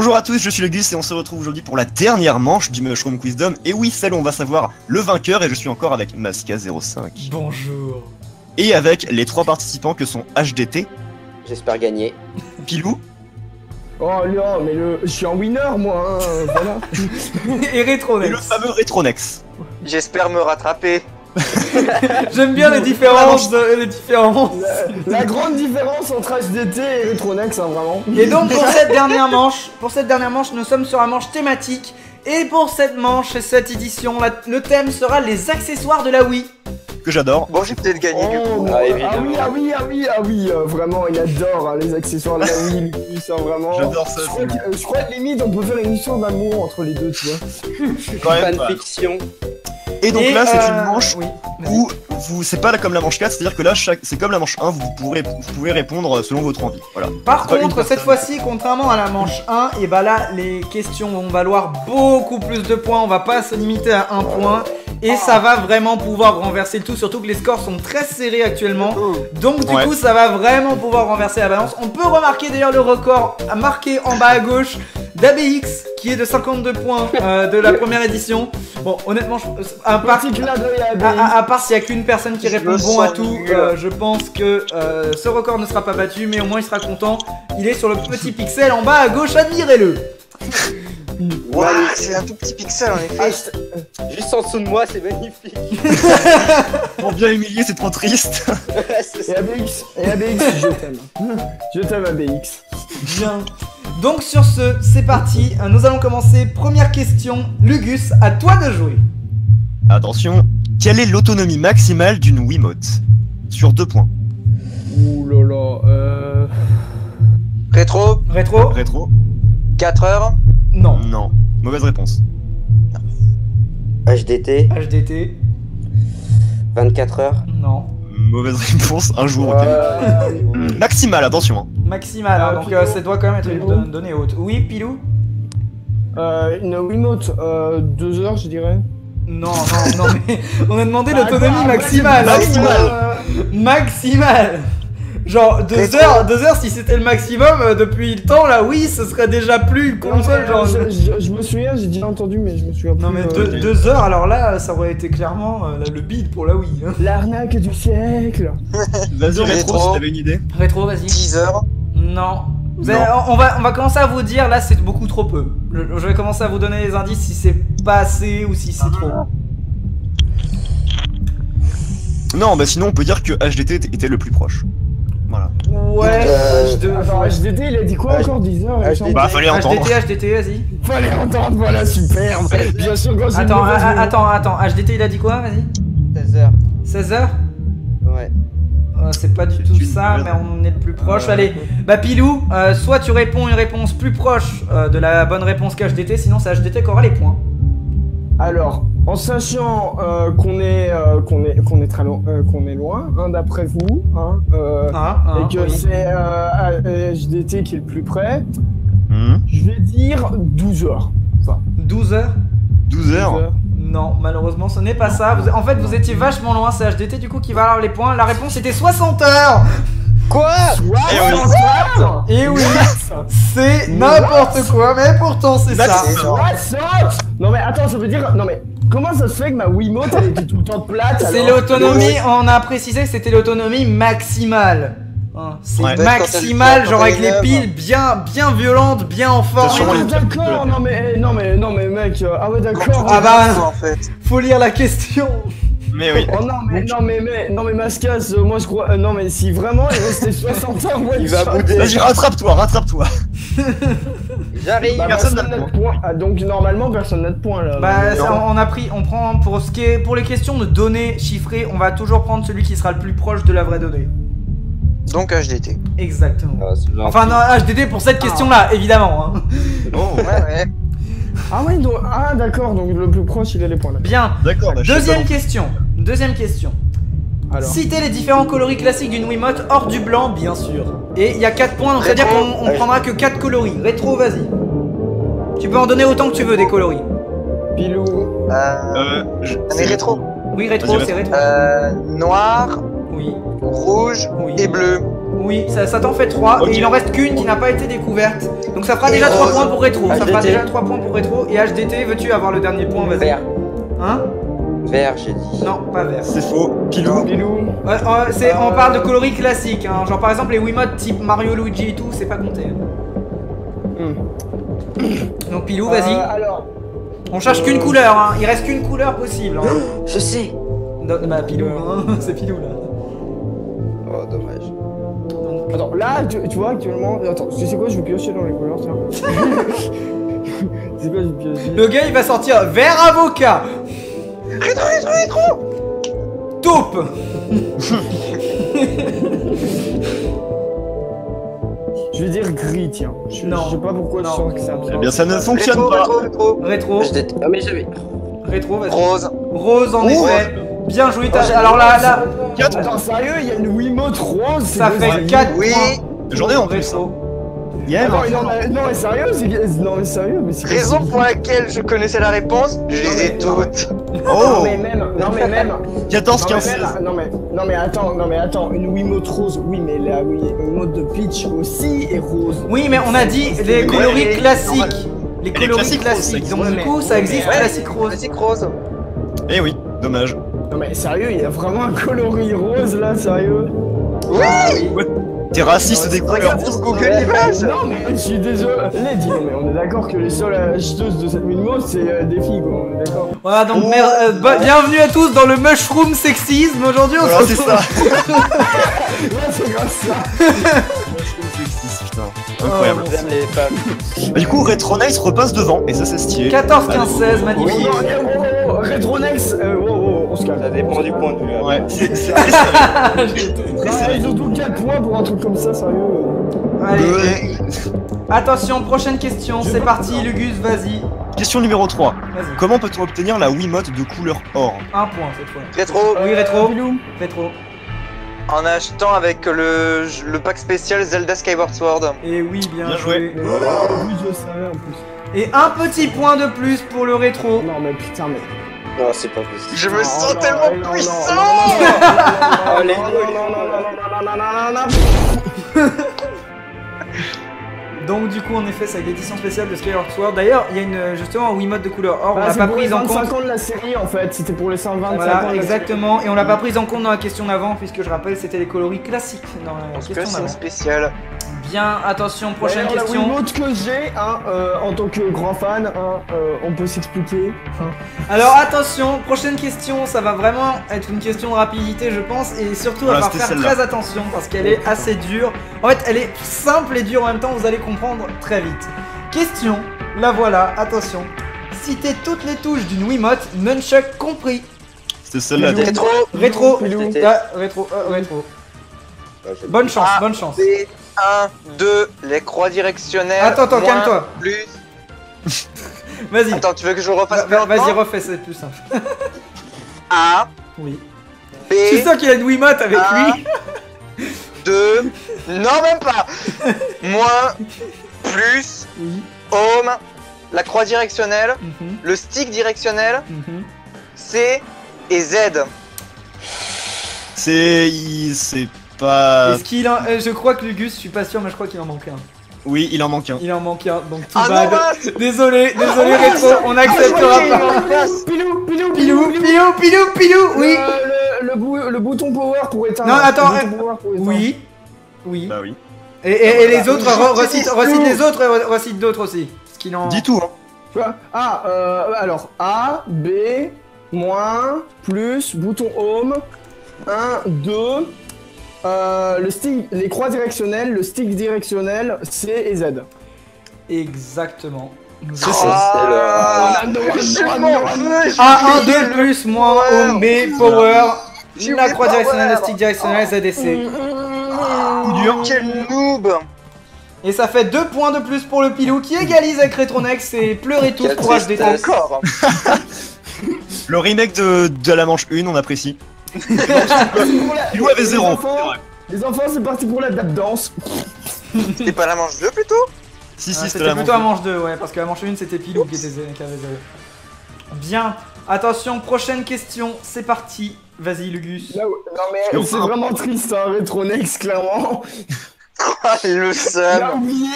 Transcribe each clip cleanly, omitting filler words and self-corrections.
Bonjour à tous, je suis le Gus et on se retrouve aujourd'hui pour la dernière manche du Mushroom Quizdom. Et oui, celle où on va savoir le vainqueur et je suis encore avec Masca05. Bonjour. Et avec les trois participants que sont HDT, J'espère gagner. Pilou, Oh non, mais je suis un winner moi, hein, voilà. Et et Retronex. le fameux Retronex. J'espère me rattraper. J'aime bien les différences. La grande différence entre HDT et Retronex, hein, vraiment. Et donc pour cette dernière manche, nous sommes sur un manche thématique. Et pour cette manche et cette édition, le thème sera les accessoires de la Wii. Que j'adore. Bon, j'ai peut-être gagné du coup. Ah oui, vraiment, il adore hein, les accessoires de la Wii, lui, ça vraiment. J'adore ça. Je crois que limite on peut faire une histoire d'amour entre les deux, tu vois. Quand même pas. Fanfiction. Et donc là, c'est une manche oui, où c'est pas comme la manche 4, c'est-à-dire que là, c'est comme la manche 1, vous pouvez répondre selon votre envie. Voilà. Par C'est pas une contre, cette personne. fois-ci, contrairement à la manche 1, et bah là, les questions vont valoir beaucoup plus de points. On va pas se limiter à un point. Et ça va vraiment pouvoir renverser le tout, surtout que les scores sont très serrés actuellement. Donc du coup, ça va vraiment pouvoir renverser la balance. On peut remarquer d'ailleurs le record marqué en bas à gauche d'ABX, qui est de 52 points de la première édition. Bon, honnêtement, à part s'il y a qu'une personne qui répond bon à tout, je pense que ce record ne sera pas battu, mais au moins il sera content. Il est sur le petit pixel en bas à gauche, admirez-le. Waouh, c'est un tout petit pixel en effet. Juste en dessous de moi, c'est magnifique. Pour bien humilier, c'est trop triste. Et ABX, je t'aime. Je t'aime ABX. Bien. Donc sur ce, c'est parti. Nous allons commencer. Première question. Lugus, à toi de jouer. Attention, quelle est l'autonomie maximale d'une Wiimote? Sur 2 points. Ouh là là, Rétro, Rétro? Rétro? 4 heures. Non. Non. Mauvaise réponse. HDT, HDT? 24 heures. Non. Mauvaise réponse, un jour. Ok. Maximale, attention. Hein. Maximal, hein, donc ça doit quand même être une donnée haute. Oui, Pilou? une Wiimote, 2 heures, je dirais. Non, mais on a demandé l'autonomie maximale. Maximale. Genre 2 heures si c'était le maximum depuis le temps là, oui, ce serait déjà plus une console. Genre... Je me souviens, j'ai déjà entendu, mais je me souviens plus. Non mais 2 heures, alors là, ça aurait été clairement le bid pour la Wii. Hein. L'arnaque du siècle. Vas-y, Rétro, si t'avais une idée. Rétro, vas-y. 10 heures. Non. On va commencer à vous dire, là c'est beaucoup trop peu. Je vais commencer à vous donner les indices si c'est pas assez ou si c'est trop. Non, bah sinon on peut dire que HDT était le plus proche. Voilà. Ouais. Attends, HDT, il a dit quoi encore 10 heures Bah fallait entendre. HDT, vas-y. Fallait entendre, voilà, superbe. Bien sûr, quand j'ai Attends, HDT il a dit quoi, vas-y. 16 heures. 16 heures? Ouais. C'est pas du tout ça, mais on est le plus proche. Allez, bah Pilou, soit tu réponds une réponse plus proche de la bonne réponse qu'HDT, sinon c'est HDT qui aura les points. Alors, en sachant qu'on est très loin, qu'on est loin, hein, d'après vous, hein, et que oui. c'est HDT qui est le plus près, je vais dire 12 heures. Ça. 12 heures? 12 heures. Non, malheureusement ce n'est pas ça. En fait, vous étiez vachement loin, c'est HDT du coup qui va avoir les points. La réponse était 60 heures. Quoi? Et oui, c'est n'importe quoi, mais pourtant c'est ça. 60. Non mais attends, ça veut dire... Non mais, comment ça se fait que ma Wiimote, elle était tout le temps plate? C'est l'autonomie, on a précisé que c'était l'autonomie maximale. C'est maximal, genre avec les piles bien violentes, bien en forme. Ah d'accord, non mais mec, ah ouais d'accord. Ah bah, en fait. faut lire la question. Mais oui. Oh non mais Mascas, moi je crois, non mais si vraiment il restait 60 heures, ouais, Il va bouder. Vas-y, rattrape-toi. J'arrive. Bah, personne n'a de point. Ah, donc normalement personne n'a de point là. Bah on prend pour les questions de données chiffrées, on va toujours prendre celui qui sera le plus proche de la vraie donnée. Donc HDT. Exactement. Enfin non, HDT pour cette question-là, évidemment. Hein. Oh ouais. Ah ouais, donc, ah d'accord, donc le plus proche il a les points là. Bien. D'accord. Deuxième question. Alors. Citez les différents coloris classiques d'une Wiimote hors du blanc, bien sûr. Et il y a 4 points, donc c'est-à-dire qu'on prendra que 4 coloris. Rétro, vas-y. Tu peux en donner autant que tu veux des coloris. Pilou. C'est rétro. Oui, rétro, c'est rétro. Noir, Oui. rouge Oui. et bleu. Oui, ça t'en fait 3 Ok. et il en reste qu'une qui n'a pas été découverte. Donc ça fera déjà 3 points pour Rétro. Ça fera déjà 3 points pour Rétro. Et HDT, veux-tu avoir le dernier point? Vas-y. Vert. Hein? Vert, j'ai dit. Non, pas vert. C'est faux. Pilou. Ouais, on parle de coloris classiques, hein. Genre par exemple les Wiimotes type Mario, Luigi et tout, c'est pas compté. Donc Pilou, vas-y. Alors, On cherche qu'une couleur, hein. Il reste qu'une couleur possible. Hein. Je sais. Bah Pilou, hein. C'est Pilou là. Oh, dommage. attends, là, tu vois actuellement. Attends, tu sais quoi, je vais piocher dans les couleurs, tiens. C'est quoi, je vais piocher. Le gars il va sortir vert avocat. Rétro. Taupe. Je vais dire gris, tiens. Je Non. sais pas pourquoi Non. tu sens que c'est Eh bien, ça ne fonctionne pas. Rétro. Ah, mais j'avais. Rétro, vas-y. Rose. Rose en Rose. effet. Bien joué. Alors là, Attends, sérieux, il y a une Wiimote rose. ça c'est fait des- 4 Oui. points. J'en ai en plus. Rétro. Attends, non, mais sérieux, non, mais sérieux, mais c'est Raison pour laquelle je connaissais la réponse, je les ai toutes. Oh, Non mais même 14, 15, 16. non mais attends, une Wiimote rose, oui mais la Wiimote de Peach aussi est rose. Oui, mais on a dit les coloris les- classiques. Les les coloris classiques roses, classiques. ça Donc du existe. coup, ça existe Ouais. classique rose. Classique rose. Eh oui, dommage. Non mais sérieux, il y a vraiment un coloris rose là, sérieux. T'es raciste des couleurs. Regarde sur Google Images. Non mais je suis désolé. Lady, non mais on est d'accord que les seules acheteuses de cette Wiimote c'est des filles quoi, on est d'accord. Voilà, donc bienvenue à tous dans le Mushroom Sexisme. Aujourd'hui, on Voilà, se c'est retrouve. ça. Ouais c'est grâce ça. Putain, incroyable. J'aime les femmes. Bah, du coup, Retronice repasse devant, et ça, c'est stylé. 14, 15, 16, Oh magnifique. non, Retronex, on se calme. Ça dépend du point de vue. hein. Ouais, c'est très serré. Très Ah, serré. surtout 4 points pour un truc comme ça, sérieux. Allez, attention, prochaine question. C'est parti, Lugus, vas-y. Question numéro 3. Vas-y. Comment peut-on obtenir la Wiimote de couleur or? Un point cette fois. Rétro. Oui, rétro. Bilou. Rétro. En achetant avec le pack spécial Zelda Skyward Sword. Et oui, bien Bien joué. joué. Oui, je le savais en plus. Et un petit point de plus pour le rétro. Non, mais putain, mais. Non, c'est pas possible. Je Non, me sens non, tellement non, puissant. Allez, Donc du coup, en effet, c'est l'édition spéciale de Skyward Sword. D'ailleurs, il y a une justement Wiimote de couleur or. On l'a c'est pas pour les prise en 25 compte. ans de la série en fait, c'était pour les 125 ans Voilà, de la exactement. Et on l'a pas prise en compte dans la question d'avant, puisque je rappelle, c'était les coloris classiques dans la Parce que question c'est une d'avant. spéciale. Bien, attention, prochaine D'ailleurs, question. La Wiimote que j'ai, hein, en tant que grand fan, hein, on peut s'expliquer. Hein. Alors attention, prochaine question, ça va vraiment être une question de rapidité je pense et surtout Voilà, il va falloir c'était faire celle-là. très attention parce qu'elle est assez dure. En fait elle est simple et dure en même temps, vous allez comprendre très vite. Question, la voilà, attention. Citez toutes les touches d'une Wiimote, nunchuck compris. C'était celle-là. Pilou. Rétro. Rétro, Pilou. rétro. Bonne chance, bonne chance. C'est 1, 2, les croix directionnelles. Attends, moins, calme-toi. Plus. Vas-y. Attends, tu veux que je refasse plus Vas-y, lentement? refais, c'est plus simple. A, Oui. B, Je suis sûr qu'il a une Wiimote avec lui. 2, non même pas. Moins, plus, Oui. home, la croix directionnelle, Mhm, le stick directionnel, mhm. C et Z. C'est pas. Est-ce qu'il en... je crois que Lugus, je suis pas sûr mais je crois qu'il en manque un. Oui, il en manque un. Il en manque un, donc tout Ah bad. non, mince. Désolé, rétro, on n'acceptera pas. Pilou, Pilou, oui. Le bouton power pour éteindre. Non, attends, Le bouton power pour éteindre. Oui. Bah oui. Et les autres, Je recite dis les tout. autres, recite d'autres aussi. Parce qu'il en... Dis tout, hein. Quoi alors A, B, moins, plus, bouton home, 1, 2, le stick, les croix directionnelles, le stick directionnel, C et Z. Exactement. C'est ça. Ah, je m'en veux, A1, 2 plus, moins, home, B, power, J'ai la oublié croix directionnelle, le power. stick directionnel, ZDC. Coup dur. Quel noob. Et ça fait 2 points de plus pour le Pilou qui égalise avec Retronex et pleurez tous Quelle pour HDT. tristesse. Encore. Le remake de la manche 1, on apprécie. Pilou avait 0. Les enfants, c'est parti pour la dab danse. C'était pas la manche 2 plutôt? Si, si, Ah, c'était c'était la plutôt à manche manche 2, ouais, parce que la manche 1 c'était Pilou qui avait 0. Bien, attention, prochaine question, c'est parti. Vas-y, Lugus. Non mais c'est vraiment triste, hein, Retronex, clairement. Ah, le Il seum. a oublié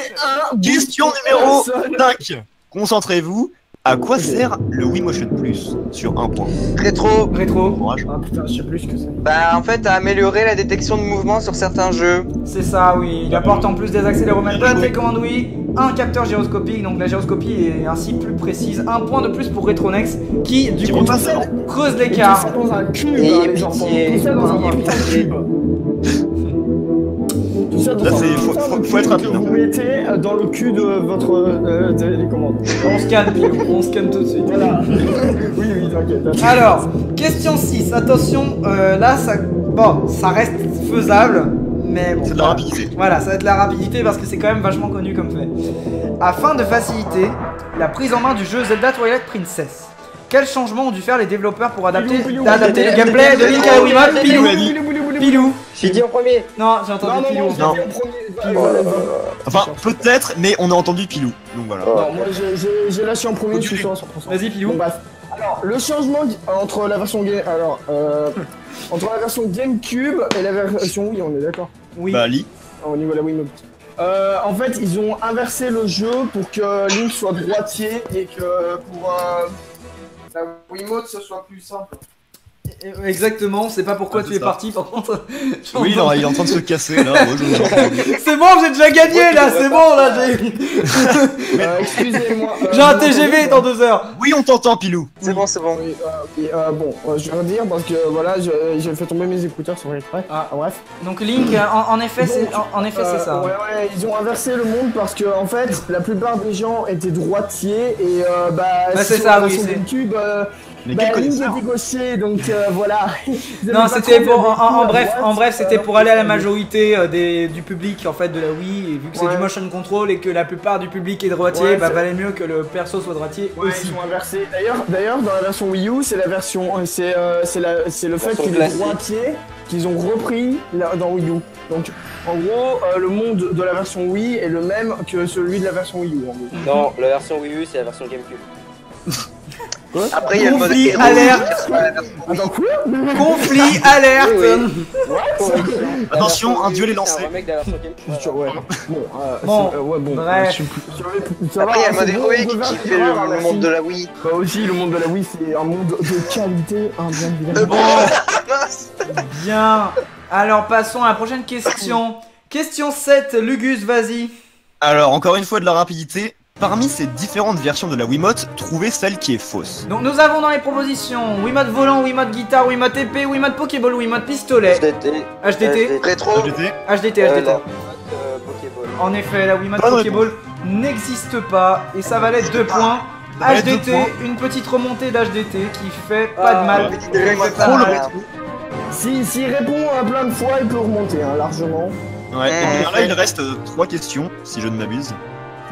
un Question bouton numéro personne. 5. Concentrez-vous. À quoi sert le Wiimotion Plus sur un point? Rétro. Rétro. Courage. Ah putain, je sais plus ce que c'est. Bah, en fait, à améliorer la détection de mouvement sur certains jeux. C'est ça, oui. Il apporte en plus des accéléromètres de la télécommande, oui. Un capteur gyroscopique, donc la gyroscopie est ainsi plus précise. Un point de plus pour Retronex qui, du coup, creuse Et tout l'écart. ça dans un cube, Et hein, les enfants. pitié. Tout ça dans un Et putain de pitié. cube. Tout ça dans Là, un c'est- putain faut de être cube rapide, que hein. vous mettez dans le cul de votre télécommande. On scanne, Pilou, on scanne tout de suite. Voilà. Oui, t'inquiète. Alors, question 6, attention, là, ça, bon, ça reste faisable, mais bon. C'est de la rapidité. Voilà, ça va être de la rapidité parce que c'est quand même vachement connu comme fait. Afin de faciliter la prise en main du jeu Zelda Twilight Princess, quels changements ont dû faire les développeurs pour adapter le gameplay de Link à la Wiimote? Pilou. J'ai dit en premier. Non, j'ai entendu Non, Pilou. non, en fait. non, Non. j'ai en premier. Enfin, peut-être, mais on a entendu Pilou. Donc voilà. Non, moi j'ai lâché en premier, je suis sûr à 100%. Vas-y, Pilou. Bon, bref. Alors, le changement entre la version entre la version GameCube et la version Wii, on est d'accord? Oui. Bah, Lee. Au niveau de la Wiimote. En fait, ils ont inversé le jeu pour que Link soit droitier et que pour la Wiimote ce soit plus simple. Exactement, c'est pas pourquoi Ah, tu c'est es ça. parti par contre. Oui, non, il est en train de se casser là. Moi, C'est bon, j'ai déjà gagné là, c'est bon là, j'ai Excusez-moi. j'ai un TGV dans 2 heures. Oui, on t'entend, Pilou. C'est bon, c'est bon. Oui, bon, je vais redire parce que voilà, j'ai fait tomber mes écouteurs sans exprès. Ah. Bref. Donc Link, en effet, c'est en effet c'est ça. Ouais, ils ont inversé le monde parce que en fait, la plupart des gens étaient droitiers et c'est sur ça, la oui, version c'est- GameCube, Mais quel Link connaisseur. était gaucher, donc voilà. Ils avaient Non, pas c'était trop pour bien vécu en à bref, droite, en bref, c'était pour aller à la euh, majorité du public en fait de la Wii et vu que c'est Ouais. du motion control et que la plupart du public est droitier, Ouais, bah c'est- valait mieux que le perso soit droitier Ouais, aussi. ils ont inversé. D'ailleurs, dans la version Wii U, c'est la version, c'est le fait Version qu'il est classique. droitier qu'ils ont repris dans Wii U. Donc, en gros, le monde de la version Wii est le même que celui de la version Wii U. En gros. Non, la version Wii U, c'est la version GameCube. Après, il y a le mode Conflit, héros. alerte, Attends, quoi? conflit, alerte. Attention, un duel est C'est lancé. un remake de la version GameCube. Ouais. Bon, Bon, ouais, bon. bref. je suis plus- ça Après, il y a le va, mode c'est bon, héroïque on peut qui faire fait erreur, le merci. monde de la Wii. Bah aussi, le monde de la Wii, c'est un monde de qualité, hein, bien évidemment. Bien. Alors passons à la prochaine question. Question 7, Lugus, vas-y. Alors, encore une fois, de la rapidité. Parmi ces différentes versions de la Wiimote, trouvez celle qui est fausse. Donc nous avons dans les propositions Wiimote volant, Wiimote guitare, Wiimote épée, Wiimote Pokéball, Wiimote pistolet, HDT. HDT, Rétro. HDT. HDT, La HDT. Pokéball. En effet, la Wiimote Bonne Pokéball n'existe pas et ça valait 2 points. Ça valait 2 HDT, points. une petite remontée d'HDT qui fait pas de mal. Petite règle Trop le de rétro. S'il répond à plein de fois, il peut remonter, hein, largement. Ouais, et bien là, il reste 3 questions, si je ne m'abuse.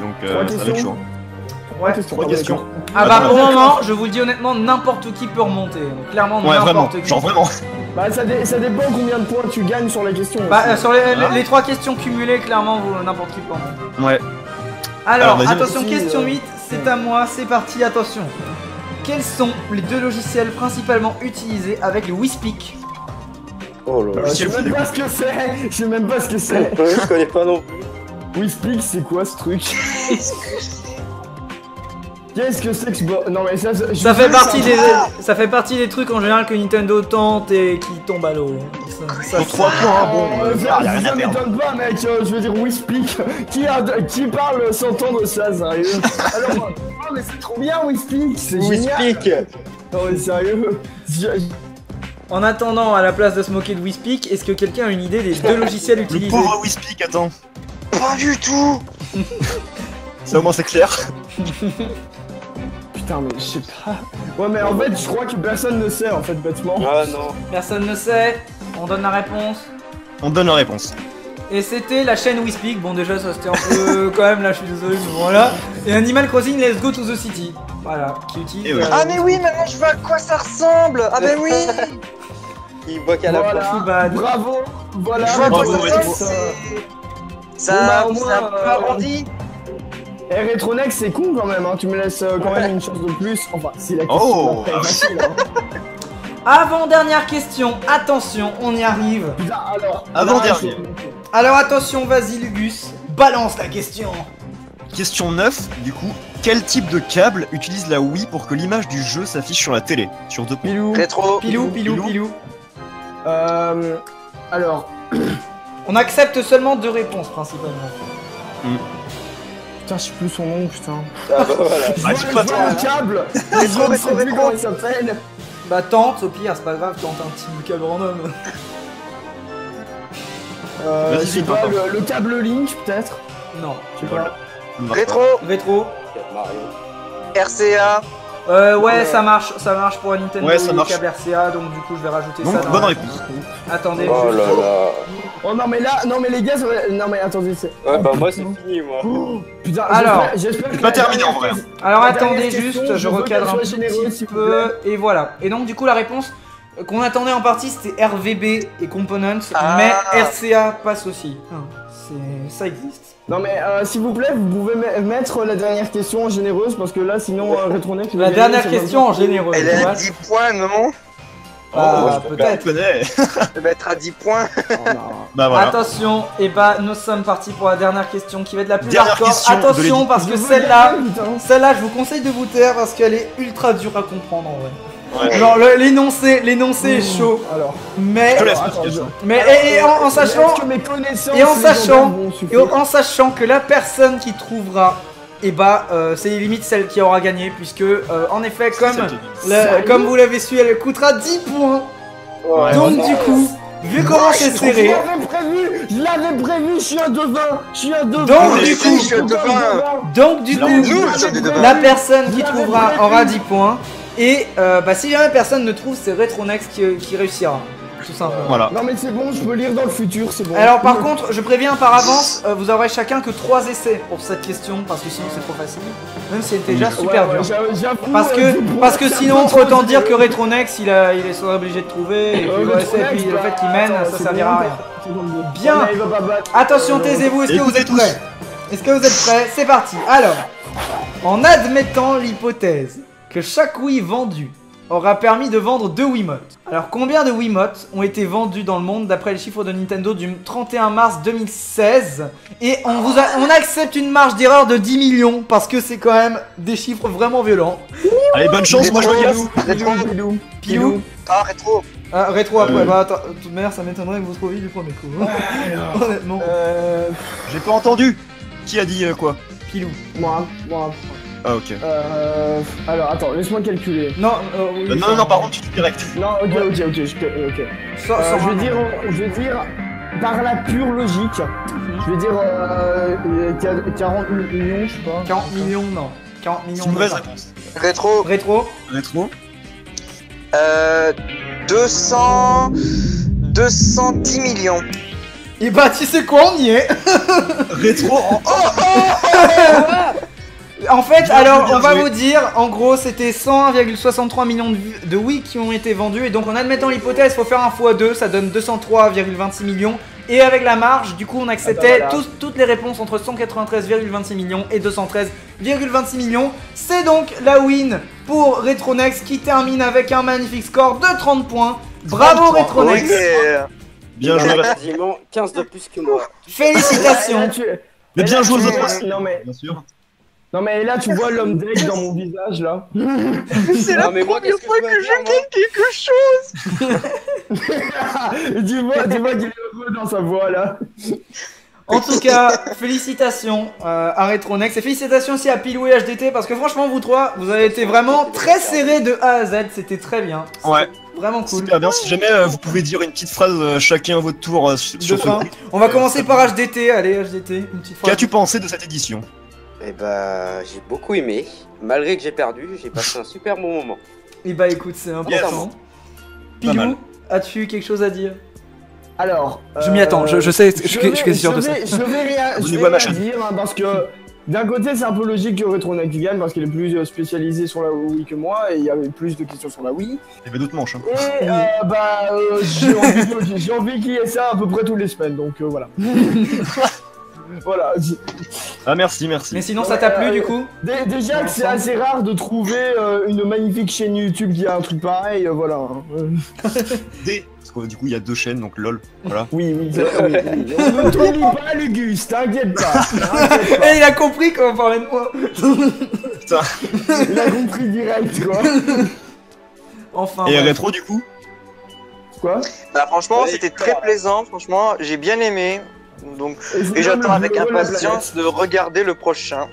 Donc, Trois ça va être questions. chaud. Ouais. 3 questions. Ah bah Attends, pour le attends. moment, je vous le dis honnêtement, n'importe qui peut remonter. Donc, clairement, Ouais, vraiment. n'importe qui. Genre vraiment. Bah, ça dépend combien de points tu gagnes sur la question. Bah, aussi. sur les 3 questions cumulées, clairement, n'importe qui peut remonter. Ouais. Alors, vas-y, attention, vas-y, question 8, c'est à moi, c'est parti, attention. Quels sont les 2 logiciels principalement utilisés avec le Whispeak? Oh là là. Je sais même pas ce que c'est. Je sais même pas ce que c'est. Je connais pas non plus. Whispeak, c'est quoi ce truc? Qu'est-ce que c'est que ce Non mais ça, Ça fait partie des trucs en général que Nintendo tente et qui tombent à l'eau. Sur 3 points, hein, bon, y a rien ça à perdre. m'étonne pas, mec. Je veux dire Whispeak. Qui parle sans entendre ça, sérieux? Alors, oh, mais c'est trop bien Whispeak, c'est génial. Whispeak. Non mais sérieux. En attendant, à la place de se moquer de Whispeak, est-ce que quelqu'un a une idée des 2 logiciels Le utilisés? pauvre Whispeak, attends. Pas du tout. Ça au moins c'est clair. Putain, mais je sais pas. Ouais, mais en fait, je crois que personne ne sait, en fait, bêtement. Ah non. Personne ne sait. On donne la réponse. On donne la réponse. Et c'était la chaîne Whispeak. Bon, déjà, ça c'était un peu quand même là, je suis désolé, mais voilà. Et Animal Crossing Let's Go to the City. Voilà, qui utilise. Et oui. Ah mais oui, maintenant je vois à quoi ça ressemble. Ah ben oui. Il voit qu'à la Voilà, Too bad. bravo. Voilà. Je vois à quoi Bravo, ça Rétro. ressemble. Bon, Ça, bah, au ça moins, a peu arrondi. Et Retronex, c'est con quand même, hein. Tu me laisses quand même une chance de plus. Enfin, si la question Oh. est très facile, hein. Avant-dernière question, attention, on y arrive. Putain, alors. Avant-dernier. Alors attention, vas-y Lugus, balance la question. Question 9, du coup. Quel type de câble utilise la Wii pour que l'image du jeu s'affiche sur la télé? Sur 2 points. Pilou. Rétro. Pilou. Alors. On accepte seulement 2 réponses principalement. Putain, je sais plus son nom, putain. Ah bah voilà. Ah, c'est pas toi. Le câble. Je sais plus comment il s'appelle. Bah tente, au pire, c'est pas grave, tente un petit câble random. Je sais pas, le câble Link, peut-être. Non. Je sais pas. Rétro. Rétro. Mario. RCA. Ouais, ça marche pour la Nintendo, Ouais, ça le marche. câble RCA, donc du coup je vais rajouter Donc, ça dans bonne la réponse. Attendez, Oh juste- là là. Oh non, mais là, non, mais les gars, non, mais attendez, c'est. Ouais, bah moi c'est fini moi. Putain, Alors, j'espère que. pas terminé, en vrai. Alors La dernière attendez question, juste, je je veux recadre un qu'elle tout soit généreuse, petit s'il vous peu, et voilà. Et donc du coup la réponse qu'on attendait en partie c'était RVB et Components, Ah. mais RCA passe aussi. Ça existe. Non, mais s'il vous plaît, vous pouvez mettre la dernière question en généreuse parce que là, sinon, Retronex. La dernière question en généreux. Elle tu est vois. à 10 points, non? Ah, je peut-être. connais. Elle va être à 10 points. Bah voilà. Attention, et bah nous sommes partis pour la dernière question qui va être la plus Dernière hardcore. question de Attention l'édit. parce que celle-là, je vous conseille de vous taire parce qu'elle est ultra dure à comprendre en vrai. Ouais. Genre l'énoncé est chaud, Alors, mais Je te laisse attends, l'explication. et en sachant est-ce que mes connaissances et en légendaires sachant- vont suffire et en sachant que la personne qui trouvera, et bah c'est limite celle qui aura gagné puisque en effet comme vous l'avez su, elle coûtera 10 points. Ouais. Donc du coup, vu comment c'est serré, Je l'avais prévu, je suis un devin. Je suis un devin. Donc, Mais du si, coup- je suis un devin. donc du Alors, coup, Nous, nous sommes des devins. la personne qui Vous trouvera l'avez aura prévu. 10 points. Et bah, si jamais personne ne trouve, c'est Retronex qui réussira. Tout simplement. Voilà. Non, mais c'est bon, je peux lire dans le futur, c'est bon. Alors par contre, je préviens par avance, vous aurez chacun que 3 essais pour cette question, parce que sinon c'est trop facile. Même si elle était déjà Ouais, super ouais, dur. j'avoue, Parce que c'est un sinon, peu trop autant dire que serré. Retronex, il sera obligé de trouver, et puis, ouais, Retronex, et puis le bah, fait qu'il mène, attends, ça c'est servira à bon, rien. c'est bon. Bien. Ouais, il va pas battre. Attention, taisez-vous, est-ce que vous écoutez êtes tous. prêts? Est-ce que vous êtes prêts? C'est parti. Alors, en admettant l'hypothèse que chaque Wii vendu aura permis de vendre 2 Wiimotes. Alors combien de Wiimotes ont été vendus dans le monde d'après les chiffres de Nintendo du 31 mars 2016? Et on accepte une marge d'erreur de 10 millions parce que c'est quand même des chiffres vraiment violents. Allez, bonne chance, moi je me gaffe. Rétro. Pilou. Ah, rétro. Rétro après, bah attends, de toute manière ça m'étonnerait que vous trouviez du premier coup. Honnêtement. J'ai pas entendu. Qui a dit quoi? Pilou. Moi. Ah, ok. Alors, attends, laisse-moi calculer. Non, oui, Non, par contre, tu dis direct. Non, ok. Sans Je vais dire, par la pure logique, je vais dire 40 millions, je sais pas. 40 millions, non. 40 millions. C'est une mauvaise non. réponse. Rétro. Rétro. Rétro. 210 millions. Et bah tu sais quoi, on y est. Rétro en En fait, Bien alors joué, on va bien vous dire, en gros c'était 101,63 millions de Wii qui ont été vendus. Et donc en admettant l'hypothèse, faut faire un x2, ça donne 203,26 millions. Et avec la marge, du coup on acceptait voilà. toutes les réponses entre 193,26 millions et 213,26 millions. C'est donc la win pour Retronex qui termine avec un magnifique score de 30 points. Bravo 33, Retronex. Ok. Bien joué. Quasiment 15 de plus que moi. Félicitations. Mais bien joué aux tu- autres aussi. Non, mais, Bien sûr. non, mais là, tu vois l'homme deck dans mon visage, là. C'est Non, la mais moi, première qu'est-ce que fois tu vas que dire, je moi gagne quelque chose. Dis-moi qu'il est heureux dans sa voix, là. En tout cas, félicitations à Retronex et félicitations aussi à Pilou et HDT parce que franchement vous trois, vous avez été vraiment très serrés de A à Z, c'était très bien. C'était Ouais. Vraiment cool. Super bien. Si jamais vous pouvez dire une petite phrase chacun à votre tour sur De ce fin. coup. On va commencer par HDT, allez HDT, une petite phrase. Qu'as-tu pensé de cette édition? Eh bah, j'ai beaucoup aimé. Malgré que j'ai perdu, j'ai passé un super bon moment. Et bah écoute, c'est important. Pas mal. Pilou, as-tu quelque chose à dire? Alors. Je m'y attends, je sais, je suis sûr de ça. Je vais rien Abonnez-vous à ma chaîne. dire, hein, parce que d'un côté, c'est un peu logique que Retronex gagne, parce qu'il est plus spécialisé sur la Wii que moi, et il y avait plus de questions sur la Wii. Il y avait d'autres manches. Hein. Et j'ai envie qu'il y ait ça à peu près toutes les semaines, donc voilà. Voilà. Ah merci, merci. Mais sinon, ça t'a plu du coup? Déjà que c'est assez rare de trouver une magnifique chaîne YouTube qui a un truc pareil, voilà. Parce que du coup il y a 2 chaînes, donc lol. Voilà. Oui, oui. On ne t'oublie pas, Lugus, t'inquiète pas. Et il a compris qu'on parlait de moi. Putain. Il a compris direct, quoi. Enfin. Et bref. rétro du coup? Quoi? Bah, franchement, c'était très plaisant. Franchement, j'ai bien aimé. Donc, et j'attends avec impatience de regarder le prochain.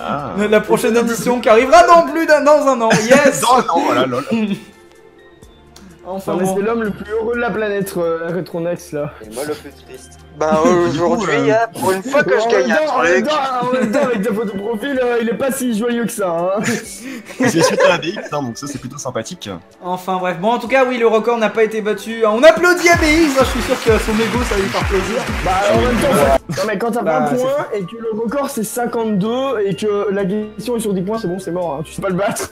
Ah. La prochaine édition qui arrivera dans un an. Yes. Non, voilà, lol. Enfin Non, mais bon. c'est l'homme le plus heureux de la planète, Retronex, là. Et moi le plus triste. Bah, aujourd'hui, hein, pour une fois que je gagne un truc. En même temps, avec ta photo de profil, il est pas si joyeux que ça, hein. C'est suite à la BX, hein, donc ça c'est plutôt sympathique. Enfin bref, bon en tout cas oui le record n'a pas été battu. On applaudit ABX, je suis sûr que son ego ça va lui faire plaisir. Bah, en même temps, non, mais quand t'as Bah, 20 c'est points et que le record c'est 52 et que la question est sur 10 points, c'est bon, c'est mort, hein. Tu sais pas le battre.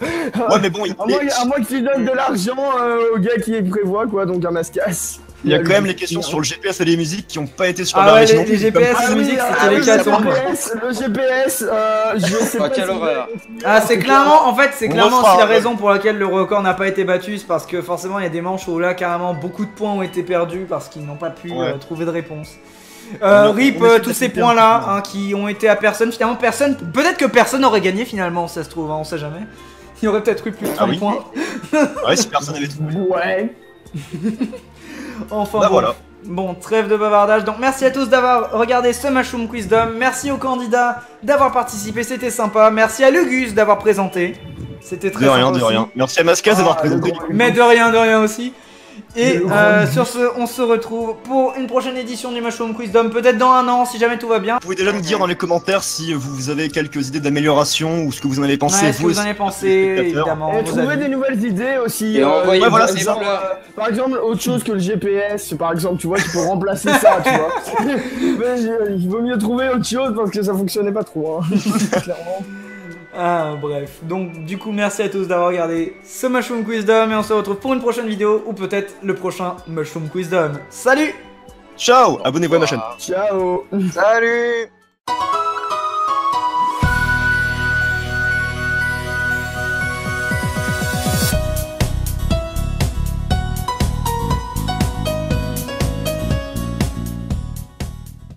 Ouais mais bon, À moins que tu donnes de l'argent au gars qui prévoit, quoi, donc un mascasse. il y a quand même les questions sur le GPS et les musiques qui ont pas été sur Ah la ouais région. les GPS et musique c'était les catombes. Le GPS, je sais Oh, pas. quelle si- horreur. Ah c'est clairement, en fait c'est On clairement refera, aussi la ouais. raison pour laquelle le record n'a pas été battu, c'est parce que forcément il y a des manches où là carrément beaucoup de points ont été perdus parce qu'ils n'ont pas pu Ouais. trouver de réponse. On RIP essaie tous ces d'appliquer points là un petit peu. hein, qui ont été à personne, finalement personne, peut-être que personne aurait gagné finalement ça se trouve, hein, on sait jamais. Il y aurait peut-être eu plus de 30 Ah oui. points. Ouais, si personne avait trouvé. Ouais. Enfin Bah bon. voilà. Bon, trêve de bavardage. Donc merci à tous d'avoir regardé ce Mushroom Quizdom. Merci aux candidats d'avoir participé, c'était sympa. Merci à Lugus d'avoir présenté. C'était très De rien, sympa de aussi. rien. Merci à Mascaz d'avoir présenté. Mais de rien aussi. Et sur ce, on se retrouve pour une prochaine édition du Mushroom Quizdom, peut-être dans un an si jamais tout va bien. Vous pouvez déjà me dire dans les commentaires si vous avez quelques idées d'amélioration ou ce que vous en avez pensé. Ouais, ce que vous en avez pensé, évidemment. Et vos trouver avis. des nouvelles idées aussi. Et envoyez ouais, voilà, des c'est ça. fleurs. Par exemple, autre chose que le GPS, par exemple, tu vois, tu peux remplacer ça, tu vois. Mais il vaut mieux trouver autre chose parce que ça fonctionnait pas trop, hein. Clairement. Ah bref, donc du coup merci à tous d'avoir regardé ce Mushroom Quizdom et on se retrouve pour une prochaine vidéo ou peut-être le prochain Mushroom Quizdom. Salut! Ciao, abonnez-vous à ma chaîne. Ciao. Salut!